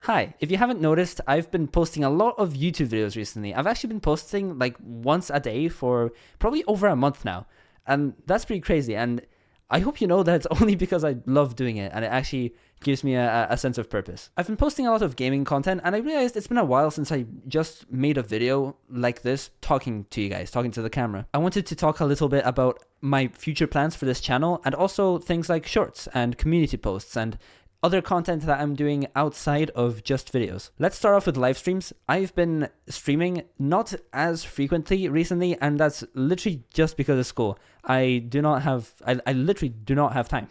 Hi, if you haven't noticed, I've been posting a lot of YouTube videos recently. I've actually been posting like once a day for probably over a month now. And that's pretty crazy. And I hope you know that it's only because I love doing it and it actually gives me a sense of purpose. I've been posting a lot of gaming content and I realized it's been a while since I just made a video like this talking to you guys, talking to the camera. I wanted to talk a little bit about my future plans for this channel and also things like shorts and community posts and other content that I'm doing outside of just videos. Let's start off with live streams. I've been streaming not as frequently recently, and that's literally just because of school. I literally do not have time.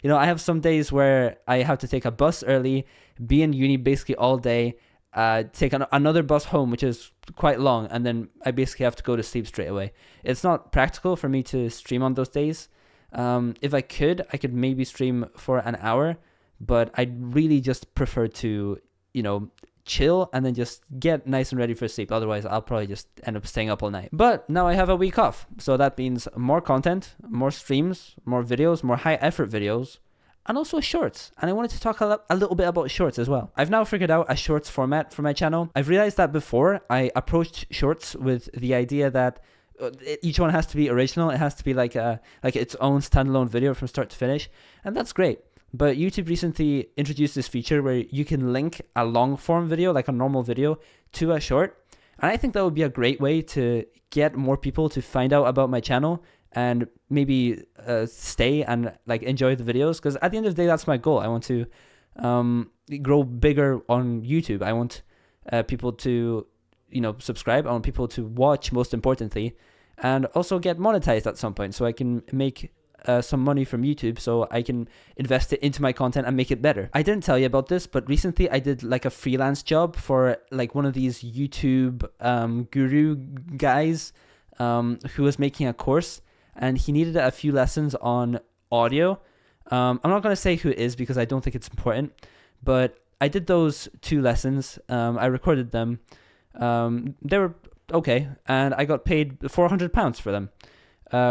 I have some days where I have to take a bus early, be in uni basically all day, take another bus home, which is quite long, and then I basically have to go to sleep straight away. It's not practical for me to stream on those days. If I could maybe stream for an hour, but I'd really just prefer to, chill and then just get nice and ready for sleep. Otherwise, I'll probably just end up staying up all night. But now I have a week off, so that means more content, more streams, more videos, more high effort videos, and also shorts. And I wanted to talk a little bit about shorts as well. I've now figured out a shorts format for my channel. I've realized that before I approached shorts with the idea that each one has to be original. It has to be like its own standalone video from start to finish, and that's great. But YouTube recently introduced this feature where you can link a long form video, like a normal video, to a short. And I think that would be a great way to get more people to find out about my channel and maybe stay and like enjoy the videos. Because at the end of the day, that's my goal. I want to grow bigger on YouTube. I want people to, subscribe. I want people to watch, most importantly, and also get monetized at some point so I can make some money from YouTube so I can invest it into my content and make it better. I didn't tell you about this, but recently I did like a freelance job for like one of these YouTube guru guys who was making a course, and he needed a few lessons on audio. I'm not going to say who it is because I don't think it's important, but I did those 2 lessons. I recorded them. They were okay, and I got paid £400 for them.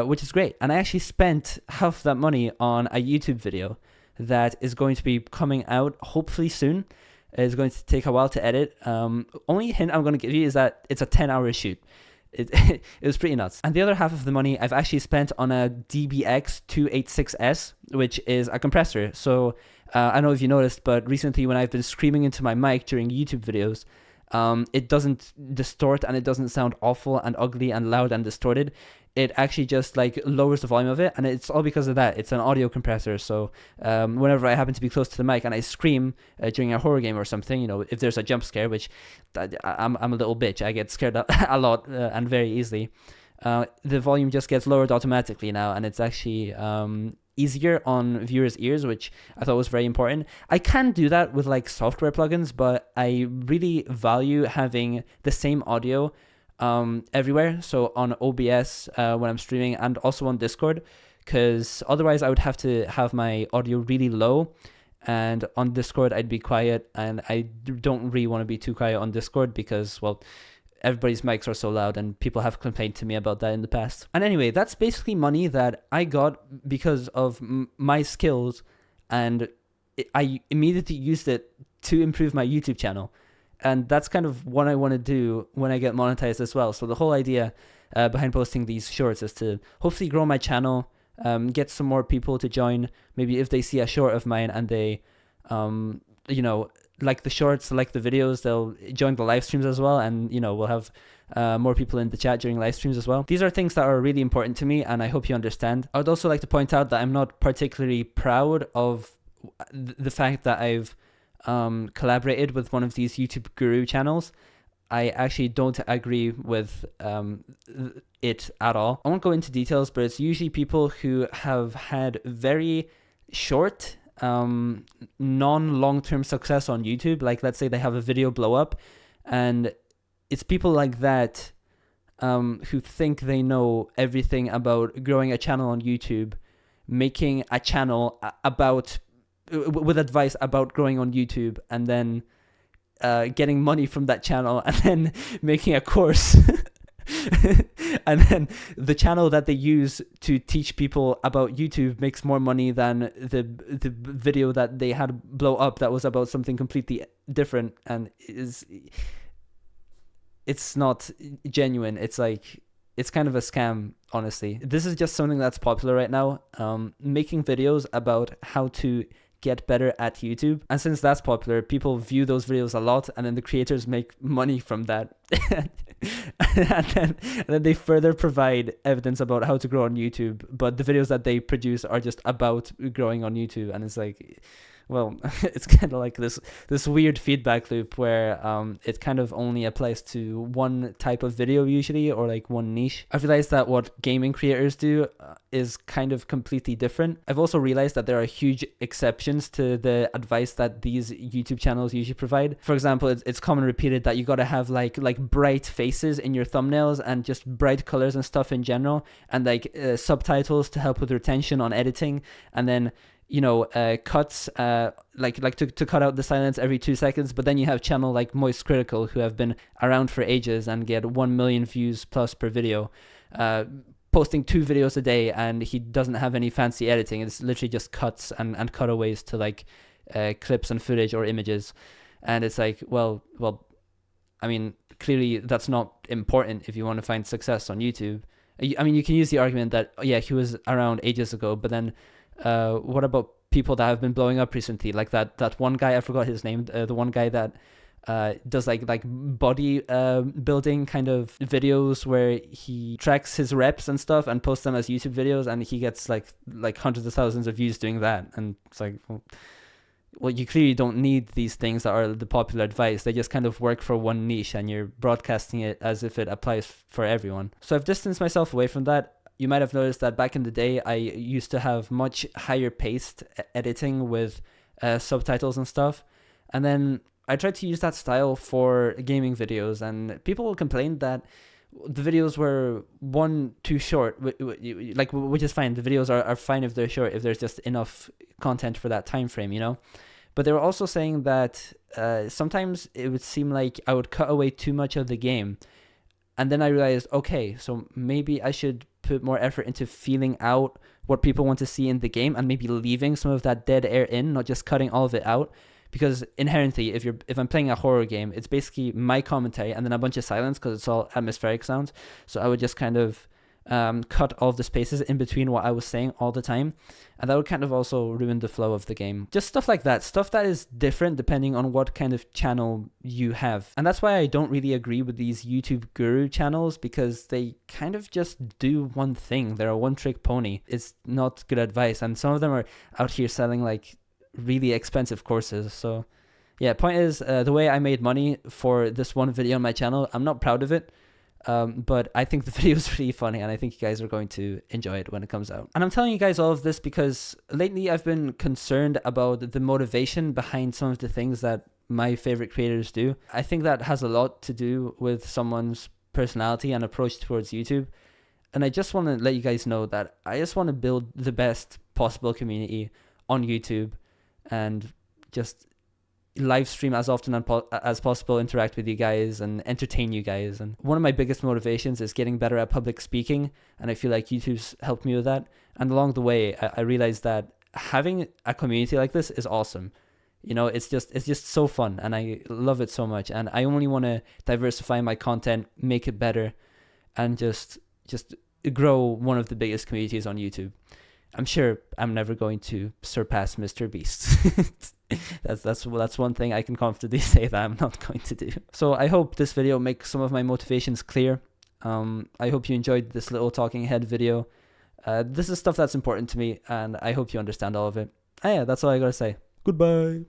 Which is great. And I actually spent half that money on a YouTube video that is going to be coming out hopefully soon. It's going to take a while to edit. Only hint I'm going to give you is that it's a 10-hour shoot. It was pretty nuts. And the other half of the money I've actually spent on a DBX 286S, which is a compressor. So I don't know if you noticed, but recently when I've been screaming into my mic during YouTube videos, it doesn't distort and it doesn't sound awful and ugly and loud and distorted. It actually just like lowers the volume of it, and it's all because of that. It's an audio compressor, so whenever I happen to be close to the mic and I scream during a horror game or something, if there's a jump scare, which I'm a little bitch, I get scared a lot and very easily, the volume just gets lowered automatically now, and it's actually easier on viewers' ears, which I thought was very important. I can do that with like software plugins, but I really value having the same audio everywhere. So on OBS when I'm streaming, and also on Discord, because otherwise I would have to have my audio really low, and on Discord I'd be quiet, and I don't really want to be too quiet on Discord because, well, everybody's mics are so loud and people have complained to me about that in the past. And anyway, that's basically money that I got because of my skills, and I immediately used it to improve my YouTube channel. And that's kind of what I want to do when I get monetized as well. So the whole idea behind posting these shorts is to hopefully grow my channel, get some more people to join. Maybe if they see a short of mine and they, like the shorts, like the videos, they'll join the live streams as well. And, we'll have more people in the chat during live streams as well. These are things that are really important to me, and I hope you understand. I would also like to point out that I'm not particularly proud of the fact that I've collaborated with one of these YouTube guru channels. I actually don't agree with it at all. I won't go into details, but it's usually people who have had very short non-long-term success on YouTube. Like, let's say they have a video blow up, and it's people like that who think they know everything about growing a channel on YouTube, making a channel about with advice about growing on YouTube, and then getting money from that channel, and then making a course And then the channel that they use to teach people about YouTube makes more money than the video that they had blow up that was about something completely different, and it's not genuine. It's like, it's kind of a scam, honestly. This is just something that's popular right now, making videos about how to get better at YouTube. And since that's popular, people view those videos a lot, and then the creators make money from that. and then they further provide evidence about how to grow on YouTube, but the videos that they produce are just about growing on YouTube. And it's like, well, it's kind of like this weird feedback loop where it kind of only applies to one type of video usually, or like one niche. I've realized that what gaming creators do is kind of completely different. I've also realized that there are huge exceptions to the advice that these YouTube channels usually provide. For example, it's common repeated that you gotta have like bright faces in your thumbnails and just bright colors and stuff in general, and like subtitles to help with retention on editing, and then cuts like to cut out the silence every 2 seconds. But then you have channel like Moist Critical, who have been around for ages and get 1 million views plus per video, posting 2 videos a day, and he doesn't have any fancy editing. It's literally just cuts and cutaways to like clips and footage or images. And it's like, well, I mean, clearly that's not important if you want to find success on YouTube. I mean, you can use the argument that, yeah, he was around ages ago, but then what about people that have been blowing up recently? Like that one guy, I forgot his name, the one guy that does like body building kind of videos where he tracks his reps and stuff and posts them as YouTube videos, and he gets like hundreds of thousands of views doing that. And it's like, well, you clearly don't need these things that are the popular advice. They just kind of work for one niche, and you're broadcasting it as if it applies for everyone. So I've distanced myself away from that. You might have noticed that back in the day, I used to have much higher paced editing with subtitles and stuff. And then I tried to use that style for gaming videos, and people complained that the videos were too short, which is fine. The videos are fine if they're short, if there's just enough content for that time frame, But they were also saying that sometimes it would seem like I would cut away too much of the game. And then I realized, okay, so maybe I should put more effort into feeling out what people want to see in the game, and maybe leaving some of that dead air in, not just cutting all of it out. Because inherently, if I'm playing a horror game, it's basically my commentary and then a bunch of silence because it's all atmospheric sounds. So I would just kind of cut all of the spaces in between what I was saying all the time, and that would kind of also ruin the flow of the game. Just stuff like that, stuff that is different depending on what kind of channel you have. And that's why I don't really agree with these YouTube guru channels, because they kind of just do one thing. They're a one-trick pony. It's not good advice, and some of them are out here selling like really expensive courses. So yeah, point is, the way I made money for this one video on my channel, I'm not proud of it. But I think the video is really funny, and I think you guys are going to enjoy it when it comes out. And I'm telling you guys all of this because lately I've been concerned about the motivation behind some of the things that my favorite creators do. I think that has a lot to do with someone's personality and approach towards YouTube. And I just want to let you guys know that I just want to build the best possible community on YouTube, and just live stream as often as possible, interact with you guys and entertain you guys. And one of my biggest motivations is getting better at public speaking, and I feel like YouTube's helped me with that. And along the way, I realized that having a community like this is awesome. It's just so fun, and I love it so much. And I only want to diversify my content, make it better, and just grow one of the biggest communities on YouTube. I'm sure I'm never going to surpass Mr. Beast. That's one thing I can confidently say that I'm not going to do. So I hope this video makes some of my motivations clear. I hope you enjoyed this little talking head video. This is stuff that's important to me, and I hope you understand all of it. Yeah, that's all I gotta say. Goodbye.